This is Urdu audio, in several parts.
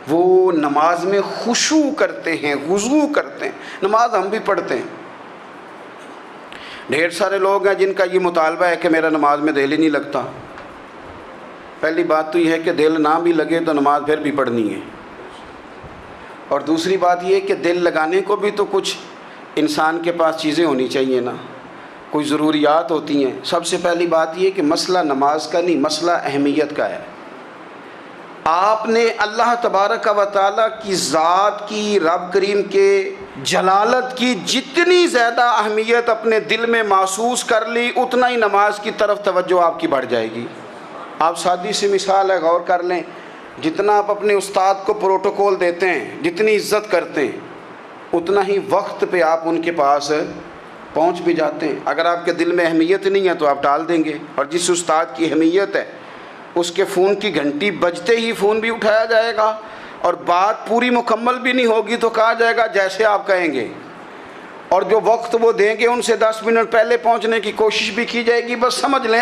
وہ نماز میں خشوع کرتے ہیں، وضو کرتے ہیں. نماز ہم بھی پڑھتے ہیں. ڈھیر سارے لوگ ہیں جن کا یہ مطالبہ ہے کہ میرا نماز میں دل ہی نہیں لگتا. پہلی بات تو یہ ہے کہ دل نہ بھی لگے تو نماز پھر بھی پڑھنی ہے. اور دوسری بات یہ ہے کہ دل لگانے کو بھی تو کچھ انسان کے پاس چیزیں ہونی چاہیے نا، کوئی ضروریات ہوتی ہیں. سب سے پہلی بات یہ کہ مسئلہ نماز کا نہیں، مسئلہ اہمیت کا ہے. آپ نے اللہ تبارک و تعالیٰ کی ذات کی، رب کریم کے جلالت کی جتنی زیادہ اہمیت اپنے دل میں محسوس کر لی، اتنا ہی نماز کی طرف توجہ آپ کی بڑھ جائے گی. آپ سادی سی مثال ہے، غور کر لیں. جتنا آپ اپنے استاد کو پروٹوکول دیتے ہیں، جتنی عزت کرتے ہیں، اتنا ہی وقت پہ آپ ان کے پاس پہنچ بھی جاتے ہیں. اگر آپ کے دل میں اہمیت نہیں ہے تو آپ ٹال دیں گے. اور جس استاد کی اہمیت ہے اس کے فون کی گھنٹی بجتے ہی فون بھی اٹھایا جائے گا، اور بات پوری مکمل بھی نہیں ہوگی تو کہا جائے گا جیسے آپ کہیں گے. اور جو وقت وہ دیں گے ان سے 10 منٹ پہلے پہنچنے کی کوشش بھی کی جائے گی. بس سمجھ لیں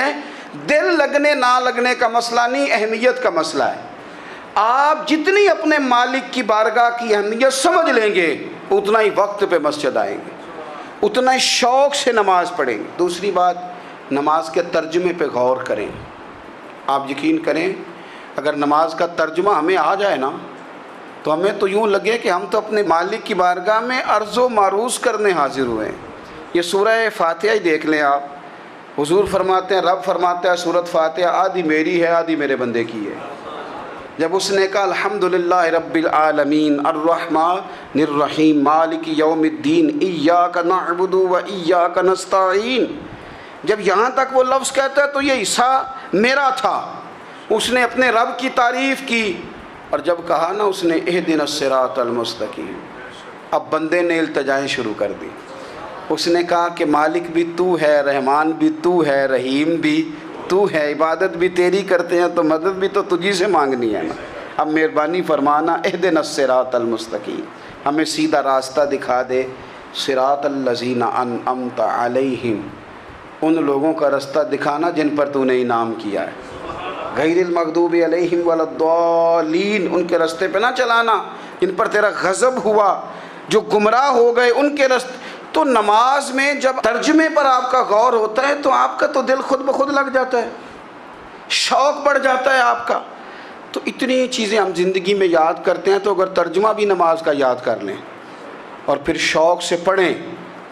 دل لگنے نہ لگنے کا مسئلہ نہیں، اہمیت کا مسئلہ ہے. آپ جتنی اپنے مالک کی بارگاہ کی اہمیت سمجھ لیں گے اتنا ہی وقت پہ مسجد آئیں گے، اتنا ہی شوق سے نماز پڑھیں گے. دوسری بات، نماز کے ترجمے پہ غور کریں. آپ یقین کریں اگر نماز کا ترجمہ ہمیں آ جائے نا تو ہمیں تو یوں لگے کہ ہم تو اپنے مالک کی بارگاہ میں عرض و معروض کرنے حاضر ہوئے ہیں. یہ سورہ فاتحہ ہی دیکھ لیں آپ. حضور فرماتے ہیں، رب فرماتا ہے سورۃ فاتحہ آدھی میری ہے آدھی میرے بندے کی ہے. جب اس نے کہا الحمدللہ رب العالمین الرحمن الرحیم مالک یوم الدین ایاک نعبد و ایاک نستعین، جب یہاں تک وہ لفظ کہتا ہے تو یہ حصہ میرا تھا. اس نے اپنے رب کی تعریف کی، اور جب کہا نا اس نے اہدنا الصراط المستقیم، اب بندے نے التجائیں شروع کر دی. اس نے کہا کہ مالک بھی تو ہے، رحمان بھی تو ہے، رحیم بھی تو ہے، عبادت بھی تیری کرتے ہیں تو مدد بھی تو تجھی سے مانگنی ہے نا. اب مہربانی فرمانا اہدنا الصراط المستقیم، ہمیں سیدھا راستہ دکھا دے. صراط الذین انعمت علیہم، ان لوگوں کا راستہ دکھانا جن پر تو نے انعام کیا ہے. غیر المغضوب علیہم ولا الضالین، ان کے راستے پہ نہ چلانا جن پر تیرا غضب ہوا، جو گمراہ ہو گئے ان کے راستے. تو نماز میں جب ترجمے پر آپ کا غور ہوتا ہے تو آپ کا تو دل خود بخود لگ جاتا ہے، شوق بڑھ جاتا ہے آپ کا. تو اتنی چیزیں ہم زندگی میں یاد کرتے ہیں، تو اگر ترجمہ بھی نماز کا یاد کر لیں اور پھر شوق سے پڑھیں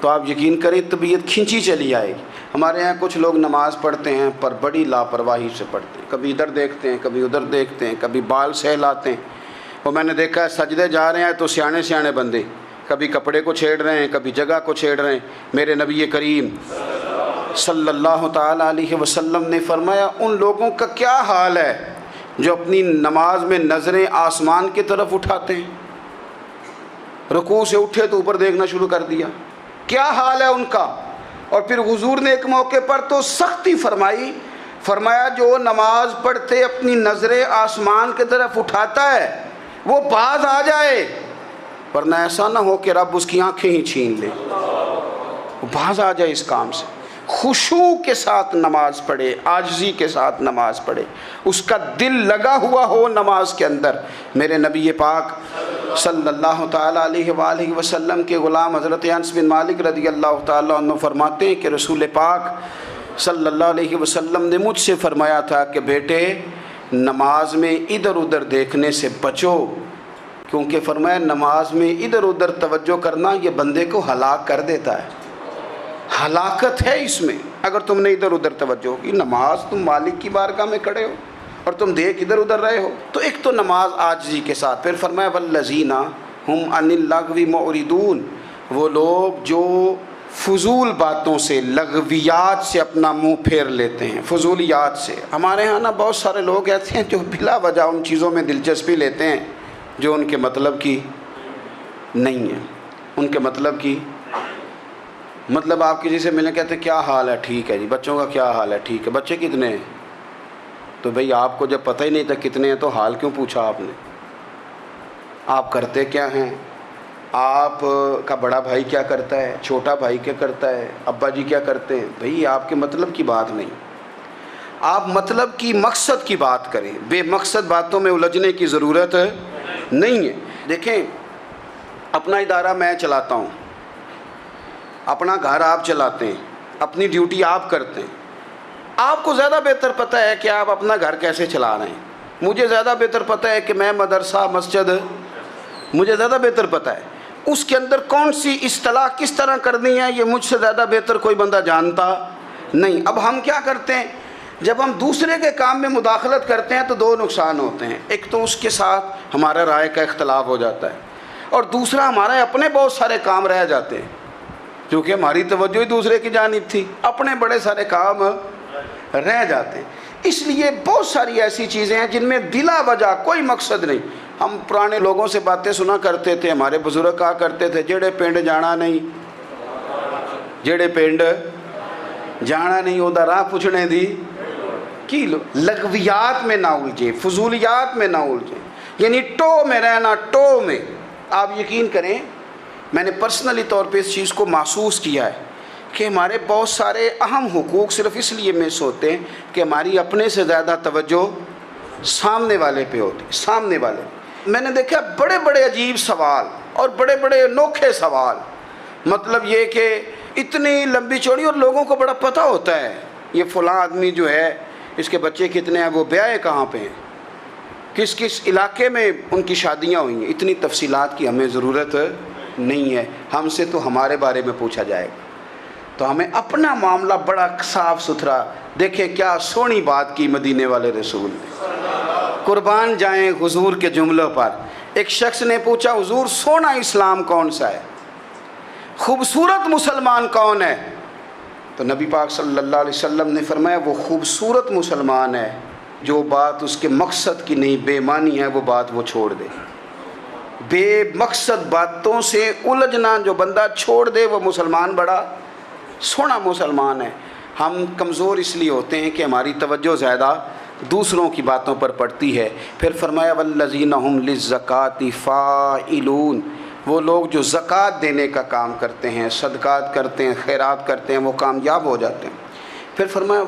تو آپ یقین کریں طبیعت کھنچی چلی آئے گی. ہمارے یہاں کچھ لوگ نماز پڑھتے ہیں پر بڑی لاپرواہی سے پڑھتے ہیں، کبھی ادھر دیکھتے ہیں کبھی ادھر دیکھتے ہیں، کبھی بال سہلاتے ہیں. اور میں نے دیکھا ہے سجدے جا رہے ہیں تو سیانے سیانے بندے کبھی کپڑے کو چھیڑ رہے ہیں کبھی جگہ کو چھیڑ رہے ہیں. میرے نبی کریم صلی اللہ تعالیٰ علیہ وسلم نے فرمایا ان لوگوں کا کیا حال ہے جو اپنی نماز میں نظریں آسمان کی طرف اٹھاتے ہیں، رکوع سے اٹھے تو اوپر دیکھنا شروع کر دیا، کیا حال ہے ان کا. اور پھر حضور نے ایک موقع پر تو سختی فرمائی، فرمایا جو نماز پڑھتے اپنی نظریں آسمان کی طرف اٹھاتا ہے وہ باز آ جائے، ورنہ ایسا نہ ہو کہ رب اس کی آنکھیں ہی چھین لے. وہ باز آ جائے اس کام سے. خشوع کے ساتھ نماز پڑھے، عاجزی کے ساتھ نماز پڑھے، اس کا دل لگا ہوا ہو نماز کے اندر. میرے نبی پاک صلی اللہ تعالیٰ علیہ وآلہ وسلم کے غلام حضرت انس بن مالک رضی اللہ تعالیٰ عنہ فرماتے ہیں کہ رسول پاک صلی اللہ علیہ وسلم نے مجھ سے فرمایا تھا کہ بیٹے نماز میں ادھر ادھر دیکھنے سے بچو، کیونکہ فرمایا نماز میں ادھر ادھر توجہ کرنا یہ بندے کو ہلاک کر دیتا ہے. ہلاکت ہے اس میں اگر تم نے ادھر ادھر توجہ کی. نماز تم مالک کی بارگاہ میں کھڑے ہو اور تم دیکھ ادھر ادھر رہے ہو. تو ایک تو نماز عاجزی کے ساتھ. پھر فرمایا والذین ہم عن اللغو معرضون، وہ لوگ جو فضول باتوں سے، لغویات سے اپنا منہ پھیر لیتے ہیں، فضولیات سے. ہمارے ہاں نا بہت سارے لوگ ایسے ہیں جو بلا وجہ ان چیزوں میں دلچسپی لیتے ہیں جو ان کے مطلب کی نہیں ہے. ان کے مطلب آپ کسی سے ملیں کہتے ہیں کیا حال ہے، ٹھیک ہے جی. بچوں کا کیا حال ہے، ٹھیک ہے. بچے کتنے ہیں؟ تو بھئی آپ کو جب پتہ ہی نہیں تھا کتنے ہیں تو حال کیوں پوچھا آپ نے؟ آپ کرتے کیا ہیں؟ آپ کا بڑا بھائی کیا کرتا ہے، چھوٹا بھائی کیا کرتا ہے، ابا جی کیا کرتے ہیں؟ بھئی آپ کے مطلب کی بات نہیں. آپ مطلب کی، مقصد کی بات کریں. بے مقصد باتوں میں الجھنے کی ضرورت نہیں ہے۔ دیکھیں، اپنا ادارہ میں چلاتا ہوں، اپنا گھر آپ چلاتے ہیں، اپنی ڈیوٹی آپ کرتے ہیں، آپ کو زیادہ بہتر پتہ ہے کہ آپ اپنا گھر کیسے چلا رہے ہیں، مجھے زیادہ بہتر پتہ ہے کہ میں مدرسہ مسجد، مجھے زیادہ بہتر پتہ ہے اس کے اندر کون سی اصطلاح کس طرح کرنی ہے، یہ مجھ سے زیادہ بہتر کوئی بندہ جانتا نہیں۔ اب ہم کیا کرتے ہیں، جب ہم دوسرے کے کام میں مداخلت کرتے ہیں تو دو نقصان ہوتے ہیں، ایک تو اس کے ساتھ ہمارا رائے کا اختلاف ہو جاتا ہے، اور دوسرا ہمارے اپنے بہت سارے کام رہ جاتے ہیں، کیونکہ ہماری توجہ ہی دوسرے کی جانب تھی، اپنے بڑے سارے کام رہ جاتے ہیں۔ اس لیے بہت ساری ایسی چیزیں ہیں جن میں بلا وجہ کوئی مقصد نہیں۔ ہم پرانے لوگوں سے باتیں سنا کرتے تھے، ہمارے بزرگ کہا کرتے تھے جڑے پنڈ جانا نہیں، جڑے پنڈ جانا نہیں اودہ راہ پوچھنے دی کی لو۔ لغویات میں نہ الجھیں، فضولیات میں نہ الجھیں، یعنی ٹو میں رہنا، ٹو میں۔ آپ یقین کریں، میں نے پرسنلی طور پہ اس چیز کو محسوس کیا ہے کہ ہمارے بہت سارے اہم حقوق صرف اس لیے مس ہوتے ہیں کہ ہماری اپنے سے زیادہ توجہ سامنے والے پہ ہوتی، سامنے والے۔ میں نے دیکھا بڑے بڑے عجیب سوال اور بڑے بڑے انوکھے سوال، مطلب یہ کہ اتنی لمبی چوڑی، اور لوگوں کو بڑا پتہ ہوتا ہے یہ فلاں آدمی جو ہے اس کے بچے کتنے ہیں، وہ بیاہ کہاں پہ ہیں، کس کس علاقے میں ان کی شادیاں ہوئی ہیں۔ اتنی تفصیلات کی ہمیں ضرورت نہیں ہے، ہم سے تو ہمارے بارے میں پوچھا جائے گا، تو ہمیں اپنا معاملہ بڑا صاف ستھرا۔ دیکھیں کیا سونی بات کی مدینے والے رسول نے، قربان جائیں حضور کے جملوں پر۔ ایک شخص نے پوچھا حضور سونا اسلام کون سا ہے، خوبصورت مسلمان کون ہے؟ تو نبی پاک صلی اللہ علیہ وسلم نے فرمایا وہ خوبصورت مسلمان ہے جو بات اس کے مقصد کی نہیں، بے معنی ہے، وہ بات وہ چھوڑ دے۔ بے مقصد باتوں سے الجھنا جو بندہ چھوڑ دے وہ مسلمان بڑا سونا مسلمان ہے۔ ہم کمزور اس لیے ہوتے ہیں کہ ہماری توجہ زیادہ دوسروں کی باتوں پر پڑتی ہے۔ پھر فرمایا والذین ہم للزکاۃ فاعلون، وہ لوگ جو زکوٰۃ دینے کا کام کرتے ہیں، صدقات کرتے ہیں، خیرات کرتے ہیں، وہ کامیاب ہو جاتے ہیں۔ پھر فرمایا